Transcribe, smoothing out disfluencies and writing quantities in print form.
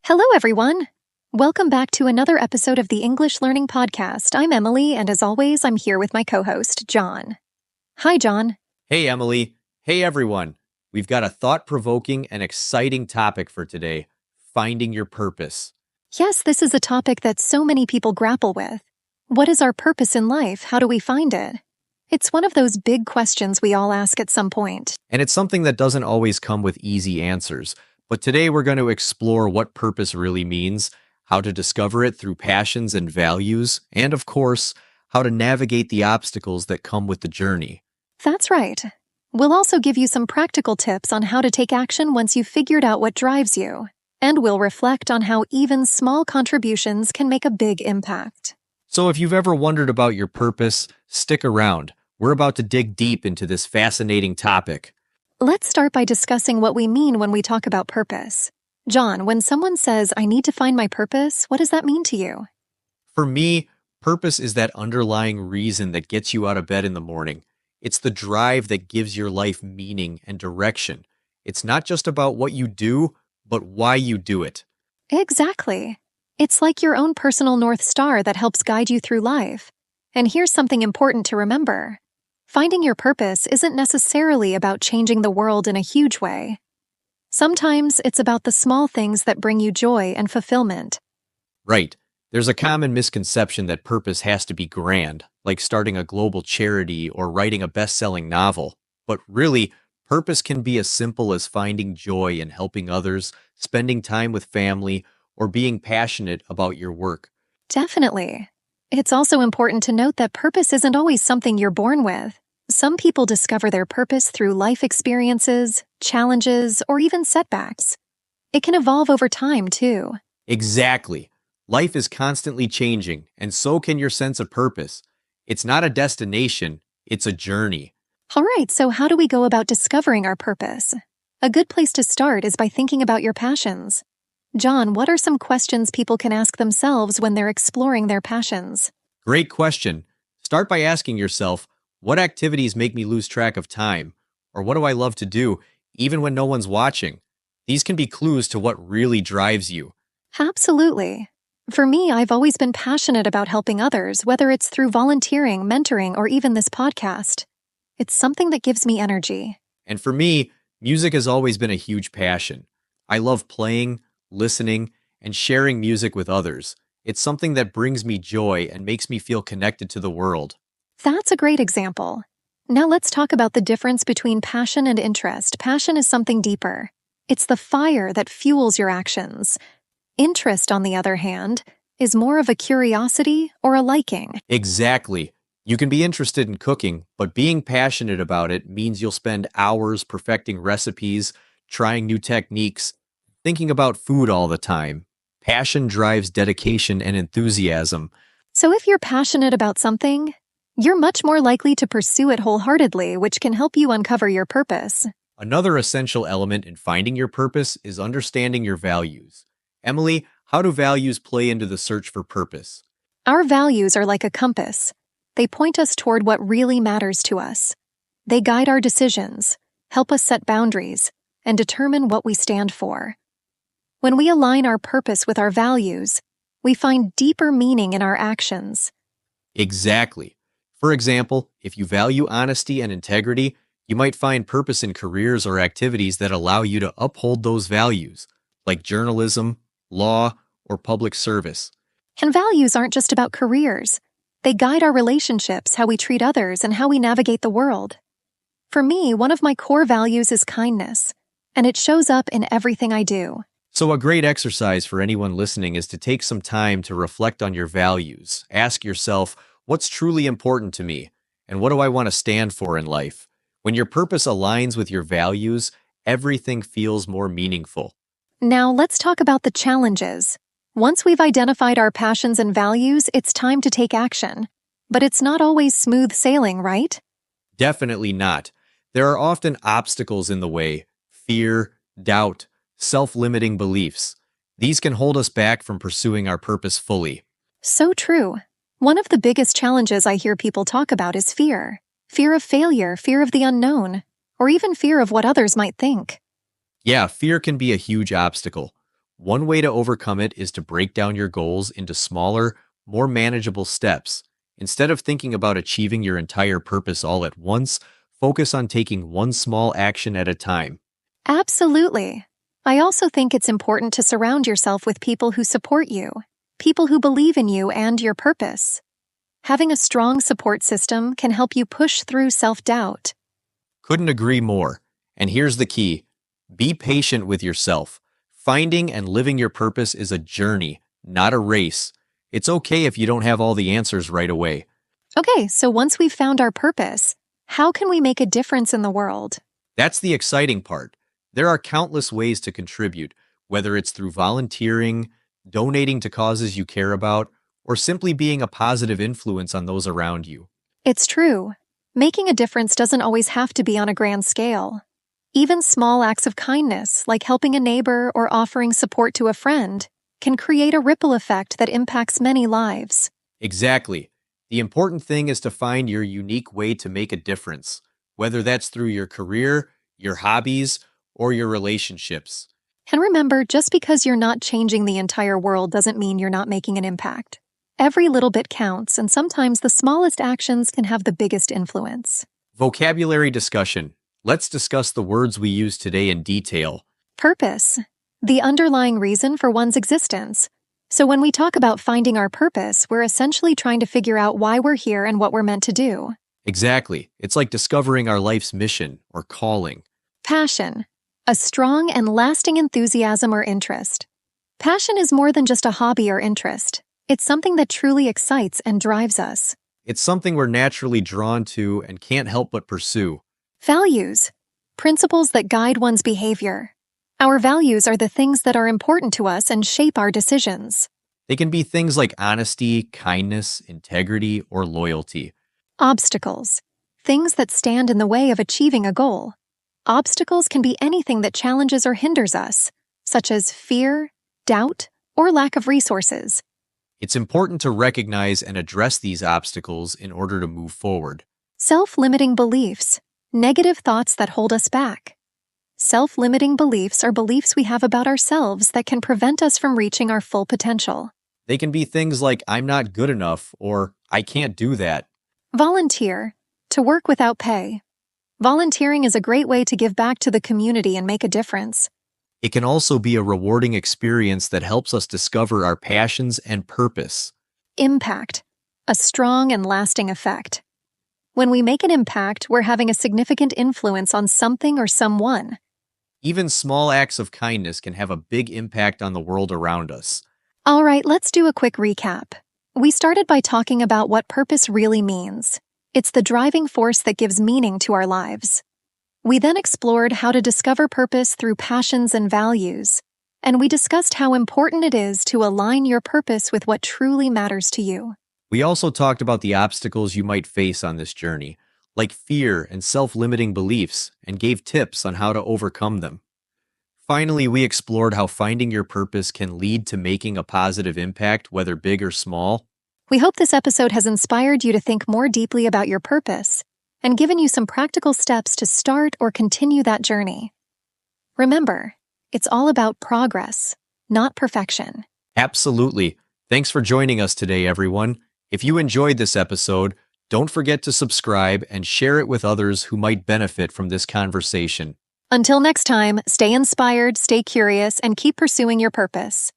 Hello, everyone. Welcome back to another episode of the English Learning Podcast. I'm Emily, and as always, I'm here with my co-host, John. Hi, John. Hey, Emily. Hey, everyone. We've got a thought-provoking and exciting topic for today, finding your purpose. Yes, this is a topic that so many people grapple with. What is our purpose in life? How do we find it? It's one of those big questions we all ask at some point. And it's something that doesn't always come with easy answers. But today we're going to explore what purpose really means, how to discover it through passions and values, and of course, how to navigate the obstacles that come with the journey. That's right. We'll also give you some practical tips on how to take action once you've figured out what drives you. And we'll reflect on how even small contributions can make a big impact. So if you've ever wondered about your purpose, stick around. We're about to dig deep into this fascinating topic. Let's start by discussing what we mean when we talk about purpose. John, when someone says, I need to find my purpose, what does that mean to you? For me, purpose is that underlying reason that gets you out of bed in the morning. It's the drive that gives your life meaning and direction. It's not just about what you do, but why you do it. Exactly. It's like your own personal North Star that helps guide you through life. And here's something important to remember. Finding your purpose isn't necessarily about changing the world in a huge way. Sometimes it's about the small things that bring you joy and fulfillment. Right. There's a common misconception that purpose has to be grand, like starting a global charity or writing a best-selling novel. But really, purpose can be as simple as finding joy in helping others, spending time with family, or being passionate about your work. Definitely. It's also important to note that purpose isn't always something you're born with. Some people discover their purpose through life experiences, challenges, or even setbacks. It can evolve over time, too. Exactly. Life is constantly changing, and so can your sense of purpose. It's not a destination, it's a journey. All right, so how do we go about discovering our purpose? A good place to start is by thinking about your passions. John, what are some questions people can ask themselves when they're exploring their passions? Great question. Start by asking yourself, what activities make me lose track of time? Or what do I love to do, even when no one's watching? These can be clues to what really drives you. Absolutely. For me, I've always been passionate about helping others, whether it's through volunteering, mentoring, or even this podcast. It's something that gives me energy. And for me, music has always been a huge passion. I love playing, listening, and sharing music with others. It's something that brings me joy and makes me feel connected to the world. That's a great example. Now let's talk about the difference between passion and interest. Passion is something deeper. It's the fire that fuels your actions. Interest, on the other hand, is more of a curiosity or a liking. Exactly. You can be interested in cooking, but being passionate about it means you'll spend hours perfecting recipes, trying new techniques, thinking about food all the time. Passion drives dedication and enthusiasm. So if you're passionate about something, you're much more likely to pursue it wholeheartedly, which can help you uncover your purpose. Another essential element in finding your purpose is understanding your values. Emily, how do values play into the search for purpose? Our values are like a compass. They point us toward what really matters to us. They guide our decisions, help us set boundaries, and determine what we stand for. When we align our purpose with our values, we find deeper meaning in our actions. Exactly. For example, if you value honesty and integrity, you might find purpose in careers or activities that allow you to uphold those values, like journalism, law, or public service. And values aren't just about careers. They guide our relationships, how we treat others, and how we navigate the world. For me, one of my core values is kindness, and it shows up in everything I do. So a great exercise for anyone listening is to take some time to reflect on your values. Ask yourself, what's truly important to me? And what do I want to stand for in life? When your purpose aligns with your values, everything feels more meaningful. Now, let's talk about the challenges. Once we've identified our passions and values, it's time to take action. But it's not always smooth sailing, right? Definitely not. There are often obstacles in the way: fear, doubt, self-limiting beliefs. These can hold us back from pursuing our purpose fully. So true. One of the biggest challenges I hear people talk about is fear. Fear of failure, fear of the unknown, or even fear of what others might think. Yeah, fear can be a huge obstacle. One way to overcome it is to break down your goals into smaller, more manageable steps. Instead of thinking about achieving your entire purpose all at once, focus on taking one small action at a time. Absolutely. I also think it's important to surround yourself with people who support you, people who believe in you and your purpose. Having a strong support system can help you push through self-doubt. Couldn't agree more. And here's the key: be patient with yourself. Finding and living your purpose is a journey, not a race. It's okay if you don't have all the answers right away. Okay, so once we've found our purpose, how can we make a difference in the world? That's the exciting part. There are countless ways to contribute, whether it's through volunteering, donating to causes you care about, or simply being a positive influence on those around you. It's true. Making a difference doesn't always have to be on a grand scale. Even small acts of kindness, like helping a neighbor or offering support to a friend, can create a ripple effect that impacts many lives. Exactly. The important thing is to find your unique way to make a difference, whether that's through your career, your hobbies, or your relationships. And remember, just because you're not changing the entire world doesn't mean you're not making an impact. Every little bit counts, and sometimes the smallest actions can have the biggest influence. Vocabulary discussion. Let's discuss the words we use today in detail. Purpose. The underlying reason for one's existence. So when we talk about finding our purpose, we're essentially trying to figure out why we're here and what we're meant to do. Exactly. It's like discovering our life's mission or calling. Passion. A strong and lasting enthusiasm or interest. Passion is more than just a hobby or interest. It's something that truly excites and drives us. It's something we're naturally drawn to and can't help but pursue. Values. Principles that guide one's behavior. Our values are the things that are important to us and shape our decisions. They can be things like honesty, kindness, integrity, or loyalty. Obstacles. Things that stand in the way of achieving a goal. Obstacles can be anything that challenges or hinders us, such as fear, doubt, or lack of resources. It's important to recognize and address these obstacles in order to move forward. Self-limiting beliefs. Negative thoughts that hold us back. Self-limiting beliefs are beliefs we have about ourselves that can prevent us from reaching our full potential. They can be things like, I'm not good enough, or I can't do that. Volunteer. To work without pay. Volunteering is a great way to give back to the community and make a difference. It can also be a rewarding experience that helps us discover our passions and purpose. Impact. A strong and lasting effect. When we make an impact, we're having a significant influence on something or someone. Even small acts of kindness can have a big impact on the world around us. All right, let's do a quick recap. We started by talking about what purpose really means. It's the driving force that gives meaning to our lives. We then explored how to discover purpose through passions and values, and we discussed how important it is to align your purpose with what truly matters to you. We also talked about the obstacles you might face on this journey, like fear and self-limiting beliefs, and gave tips on how to overcome them. Finally, we explored how finding your purpose can lead to making a positive impact, whether big or small. We hope this episode has inspired you to think more deeply about your purpose and given you some practical steps to start or continue that journey. Remember, it's all about progress, not perfection. Absolutely. Thanks for joining us today, everyone. If you enjoyed this episode, don't forget to subscribe and share it with others who might benefit from this conversation. Until next time, stay inspired, stay curious, and keep pursuing your purpose.